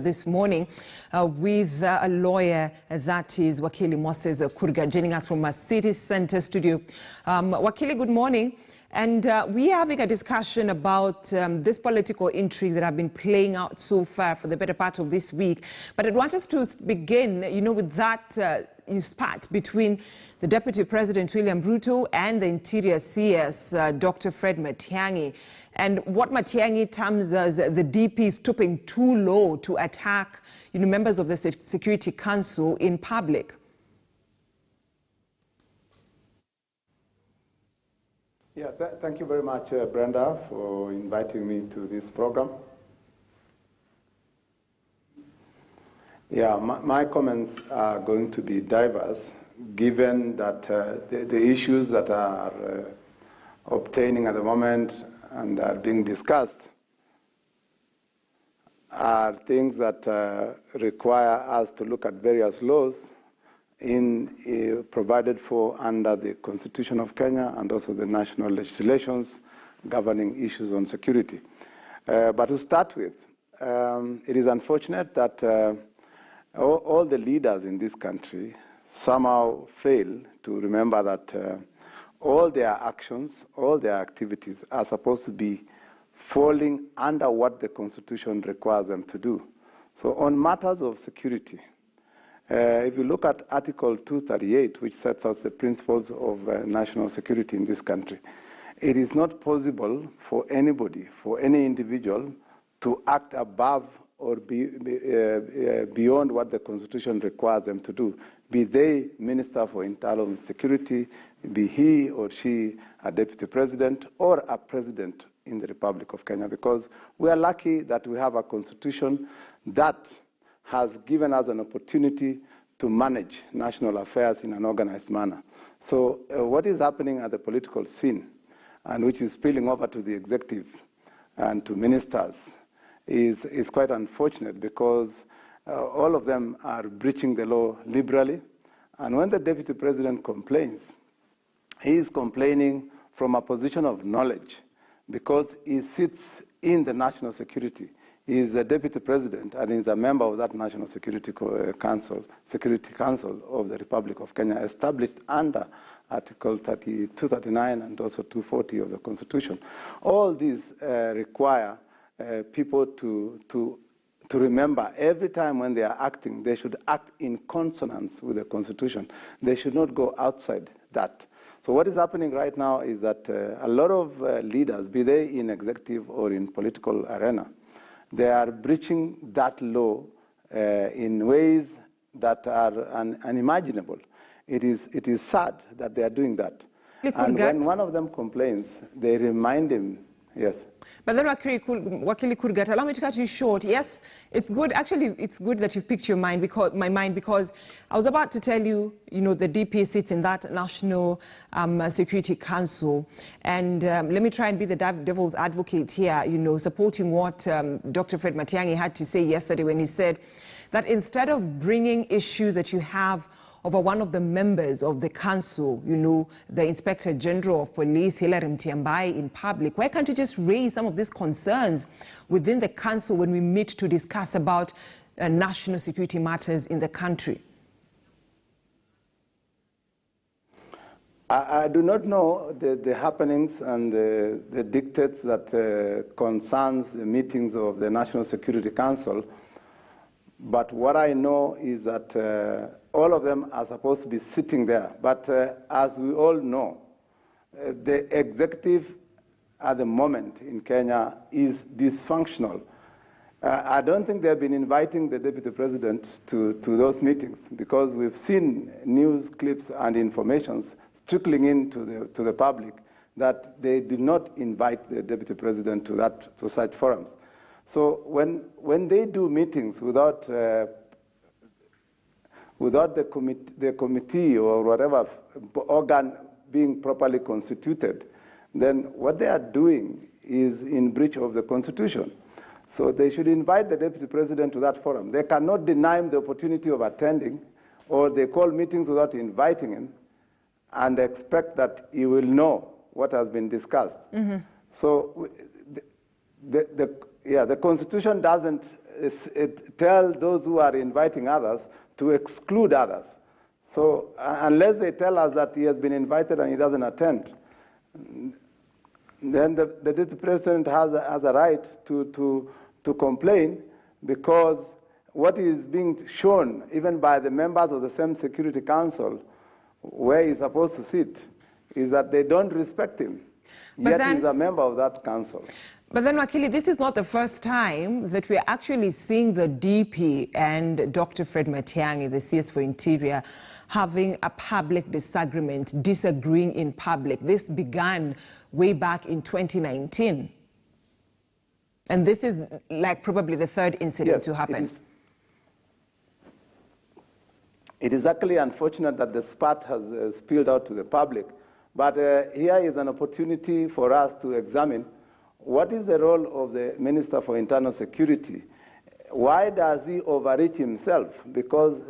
This morning with a lawyer, that is Wakili Moses Kurga, joining us from a city center studio. Wakili, good morning. And we are having a discussion about this political intrigue that have been playing out so far for the better part of this week. But I want us to begin, with that spat between the Deputy President William Ruto and the Interior CS, Dr. Fred Matiangi. And what Matiangi terms as the DP stooping too low to attack, members of the Security Council in public. Yeah, thank you very much, Brenda, for inviting me to this program. Yeah, my comments are going to be diverse, given that the issues that are obtaining at the moment and are being discussed are things that require us to look at various laws provided for under the Constitution of Kenya and also the national legislations governing issues on security. But to start with, it is unfortunate that all the leaders in this country somehow fail to remember that all their actions, all their activities are supposed to be falling under what the Constitution requires them to do. So on matters of security, if you look at Article 238, which sets out the principles of national security in this country, it is not possible for anybody, for any individual, to act above or beyond what the Constitution requires them to do, be they Minister for Internal Security, be he or she a Deputy President or a President in the Republic of Kenya, because we are lucky that we have a Constitution that has given us an opportunity to manage national affairs in an organized manner. So what is happening at the political scene, and which is spilling over to the executive and to ministers, is quite unfortunate, because all of them are breaching the law liberally. And when the Deputy President complains, he is complaining from a position of knowledge, because he sits in the National Security. He is a Deputy President and is a member of that National Security Council of the Republic of Kenya, established under Article 239 and also 240 of the Constitution. All these require people to remember every time when they are acting, they should act in consonance with the Constitution. They should not go outside that. So what is happening right now is that a lot of leaders, be they in executive or in political arena, they are breaching that law in ways that are unimaginable. It is sad that they are doing that. And when one of them complains, they remind him. Yes. But then, Wakili Kurgat, allow me to cut you short. Yes, it's good. Actually, it's good that you've picked my mind, because I was about to tell you, the DP sits in that National Security Council. And let me try and be the devil's advocate here, supporting what Dr. Fred Matiangi had to say yesterday when he said that instead of bringing issues that you have over one of the members of the council, the Inspector General of Police, Hilary Mtiambai, in public, why can't you just raise some of these concerns within the council when we meet to discuss about national security matters in the country? I do not know the happenings and the dictates that concerns the meetings of the National Security Council, but what I know is that all of them are supposed to be sitting there. But as we all know, the executive at the moment in Kenya is dysfunctional. I don't think they've been inviting the Deputy President to those meetings, because we've seen news clips and informations trickling in to the public that they did not invite the Deputy President to such forums. So when they do meetings without the committee or whatever organ being properly constituted, then what they are doing is in breach of the Constitution. So they should invite the Deputy President to that forum. They cannot deny him the opportunity of attending, or they call meetings without inviting him and expect that he will know what has been discussed. Mm-hmm. So the Constitution doesn't tell those who are inviting others to exclude others. So unless they tell us that he has been invited and he doesn't attend, then the deputy president has a right to complain, because what is being shown, even by the members of the same Security Council, where he's supposed to sit, is that they don't respect him. Yet he's a member of that council. But then, Wakili, this is not the first time that we're actually seeing the DP and Dr. Fred Matiangi, the CS for Interior, having a public disagreement, disagreeing in public. This began way back in 2019. And this is like probably the third incident to happen. It is actually unfortunate that the spat has spilled out to the public. But here is an opportunity for us to examine what is the role of the Minister for Internal Security. Why does he overreach himself? Because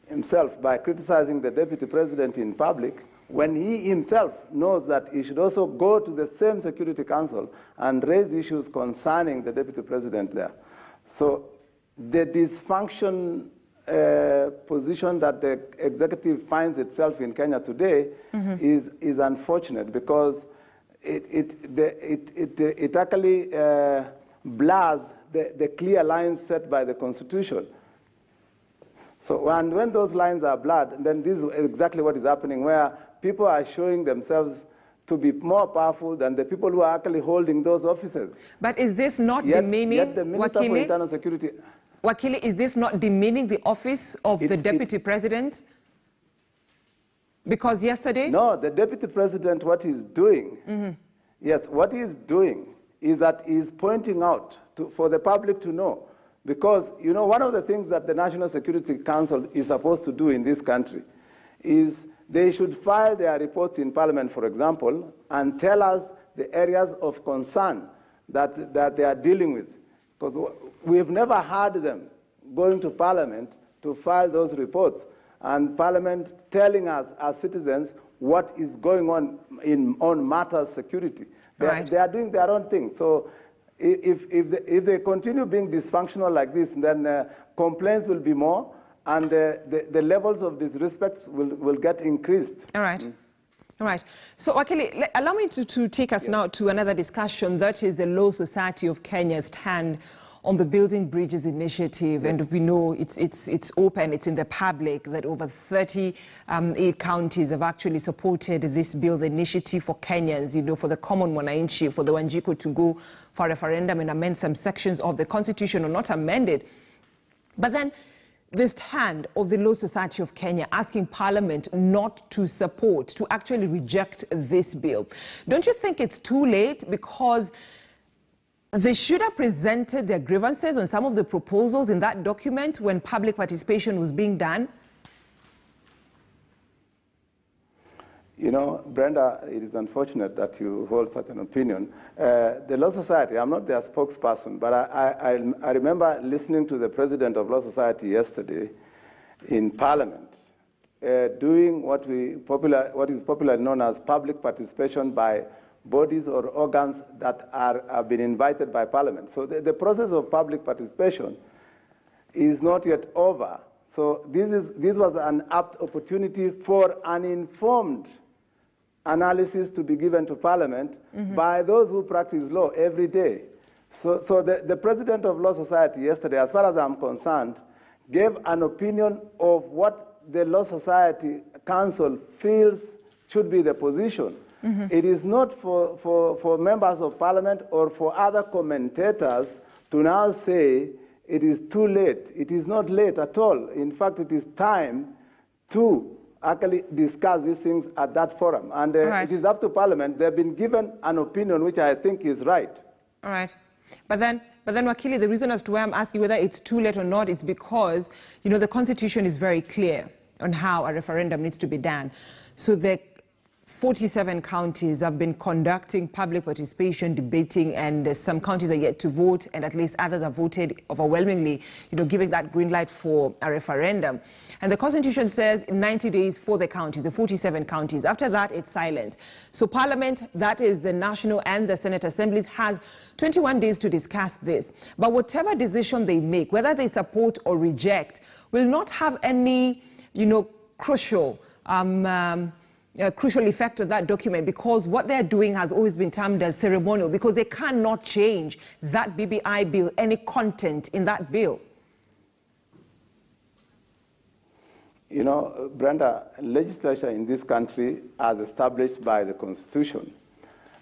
himself, by criticizing the Deputy President in public, when he himself knows that he should also go to the same Security Council and raise issues concerning the Deputy President there. So the dysfunction position that the executive finds itself in Kenya today is unfortunate, because it actually blurs the clear lines set by the Constitution. So when those lines are blurred, then this is exactly what is happening, where people are showing themselves to be more powerful than the people who are actually holding those offices. But is this not demeaning, yet the Minister for Internal Security... Wakili, is this not demeaning the office of the Deputy President? Because yesterday... No, the Deputy President, what he's doing, yes, what he's doing is that he's pointing out for the public to know. Because, you know, one of the things that the National Security Council is supposed to do in this country is they should file their reports in Parliament, for example, and tell us the areas of concern that they are dealing with. Because we've never had them going to Parliament to file those reports, and Parliament telling us as citizens what is going on matters security. They are doing their own thing. So if they continue being dysfunctional like this, then complaints will be more, and the levels of disrespect will get increased. All right. All right. So, Wakili, allow me to take us now to another discussion, that is the Law Society of Kenya's stand on the Building Bridges initiative. And we know it's open, it's in the public, that over 38 counties have actually supported this bill, the initiative for Kenyans, you know, for the common mwananchi, for the Wanjiku to go for a referendum and amend some sections of the Constitution, or not amended. But then the stand of the Law Society of Kenya asking Parliament not to support, to actually reject this bill. Don't you think it's too late? Because they should have presented their grievances on some of the proposals in that document when public participation was being done? You know, Brenda, it is unfortunate that you hold such an opinion. The Law Society, I'm not their spokesperson, but I remember listening to the president of Law Society yesterday in Parliament, doing what is popularly known as public participation by bodies or organs that have been invited by Parliament. So the process of public participation is not yet over. So this was an apt opportunity for an informed analysis to be given to Parliament by those who practice law every day. So the president of Law Society yesterday, as far as I'm concerned, gave an opinion of what the Law Society Council feels should be the position. It is not for members of Parliament or for other commentators to now say it is too late. It is not late at all. In fact, it is time to actually discuss these things at that forum. And it is up to Parliament. They've been given an opinion which I think is right. All right. But then, Wakili, the reason as to why I'm asking whether it's too late or not, it's because, you know, the Constitution is very clear on how a referendum needs to be done. So the 47 counties have been conducting public participation, debating, and some counties are yet to vote, and at least others have voted overwhelmingly, giving that green light for a referendum. And the Constitution says 90 days for the counties, the 47 counties. After that, it's silent. So Parliament, that is the National and the Senate Assemblies, has 21 days to discuss this. But whatever decision they make, whether they support or reject, will not have any, crucial effect on that document, because what they're doing has always been termed as ceremonial, because they cannot change that BBI bill, any content in that bill. Brenda, legislature in this country, as established by the Constitution,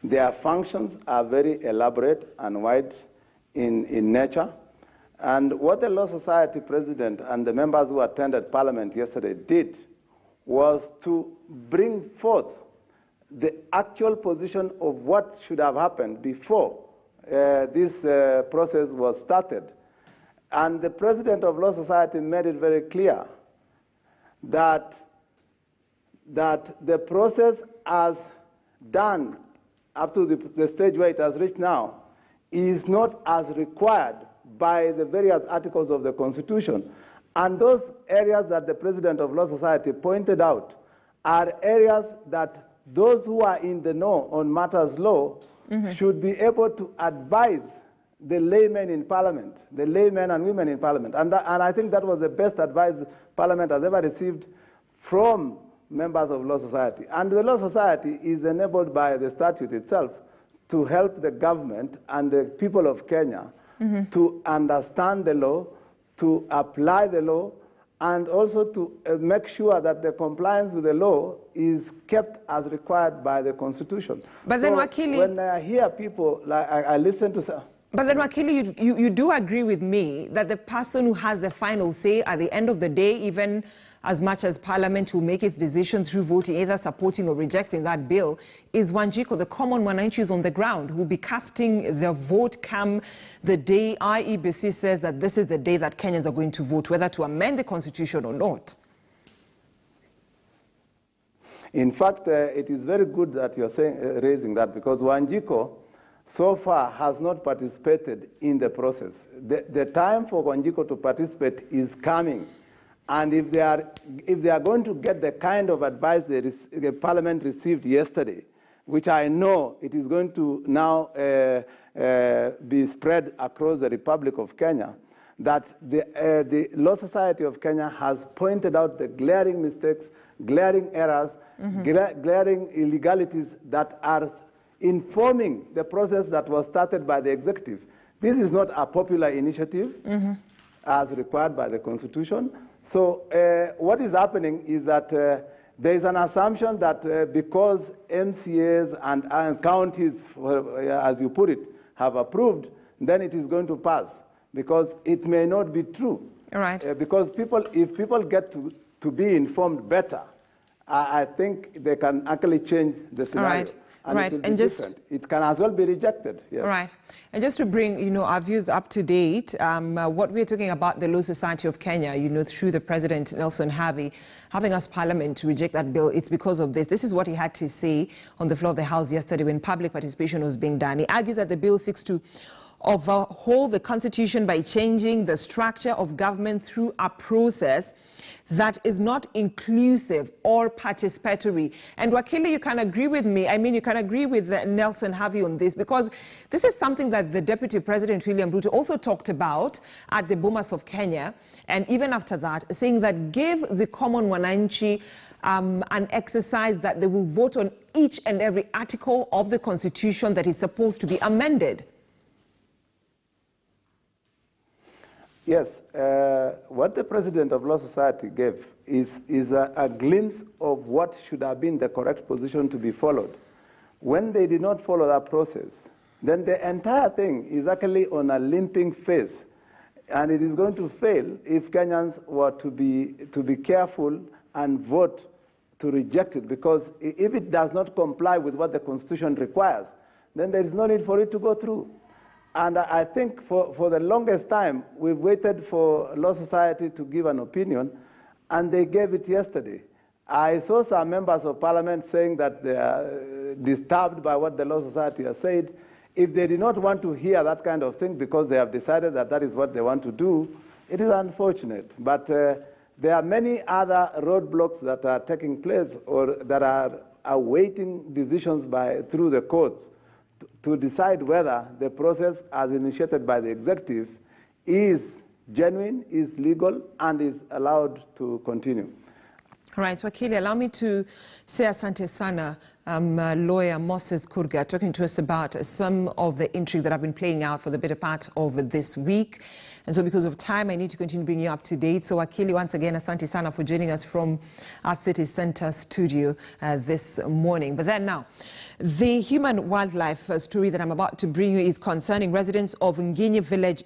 their functions are very elaborate and wide in nature. And what the Law Society president and the members who attended Parliament yesterday did was to bring forth the actual position of what should have happened before this process was started. And the president of Law Society made it very clear that the process as done up to the stage where it has reached now is not as required by the various articles of the Constitution. And those areas that the president of Law Society pointed out are areas that those who are in the know on matters law should be able to advise the laymen in Parliament, the laymen and women in Parliament. And I think that was the best advice Parliament has ever received from members of Law Society. And the Law Society is enabled by the statute itself to help the government and the people of Kenya to understand the law, to apply the law, and also to make sure that the compliance with the law is kept as required by the Constitution. But then, Wakili, when I hear people, like I listen to... But then, Wakili, you do agree with me that the person who has the final say at the end of the day, even as much as Parliament will make its decision through voting, either supporting or rejecting that bill, is Wanjiku, the common Wananchi is on the ground, who will be casting the vote come the day IEBC says that this is the day that Kenyans are going to vote, whether to amend the Constitution or not. In fact, it is very good that you're raising that, because Wanjiku so far has not participated in the process. The time for Wanjiku to participate is coming. And if they are going to get the kind of advice the Parliament received yesterday, which I know it is going to now be spread across the Republic of Kenya, that the Law Society of Kenya has pointed out the glaring mistakes, glaring errors, glaring illegalities that are informing the process that was started by the executive. This is not a popular initiative as required by the Constitution. So what is happening is that there is an assumption that because MCAs and counties, as you put it, have approved, then it is going to pass, because it may not be true. All right. Because if people get to be informed better, I think they can actually change the scenario. All right. It can as well be rejected. Yes. All right. And just to bring, our views up to date, what we're talking about the Law Society of Kenya, through the President Nelson Havi, having asked Parliament to reject that bill, it's because of this. This is what he had to say on the floor of the House yesterday when public participation was being done. He argues that the bill seeks to overhaul the Constitution by changing the structure of government through a process that is not inclusive or participatory. And Wakili, you can agree with me. I mean, you can agree with Nelson Havi on this, because this is something that the Deputy President William Ruto also talked about at the Bomas of Kenya, and even after that, saying that give the common Wananchi an exercise that they will vote on each and every article of the Constitution that is supposed to be amended. Yes, what the President of Law Society gave is a glimpse of what should have been the correct position to be followed. When they did not follow that process, then the entire thing is actually on a limping face, and it is going to fail if Kenyans were to be careful and vote to reject it, because if it does not comply with what the Constitution requires, then there is no need for it to go through. And I think for the longest time, we've waited for Law Society to give an opinion, and they gave it yesterday. I saw some members of parliament saying that they are disturbed by what the Law Society has said. If they do not want to hear that kind of thing because they have decided that that is what they want to do, it is unfortunate. But there are many other roadblocks that are taking place or that are awaiting decisions through the courts to decide whether the process as initiated by the executive is genuine, is legal, and is allowed to continue. Right, Wakili, allow me to say asante sana, lawyer Moses Kurga, talking to us about some of the intrigues that have been playing out for the better part of this week. And so because of time, I need to continue bringing you up to date. So Wakili, once again, asante sana for joining us from our city center studio this morning. But then now, the human wildlife story that I'm about to bring you is concerning residents of Nginyi village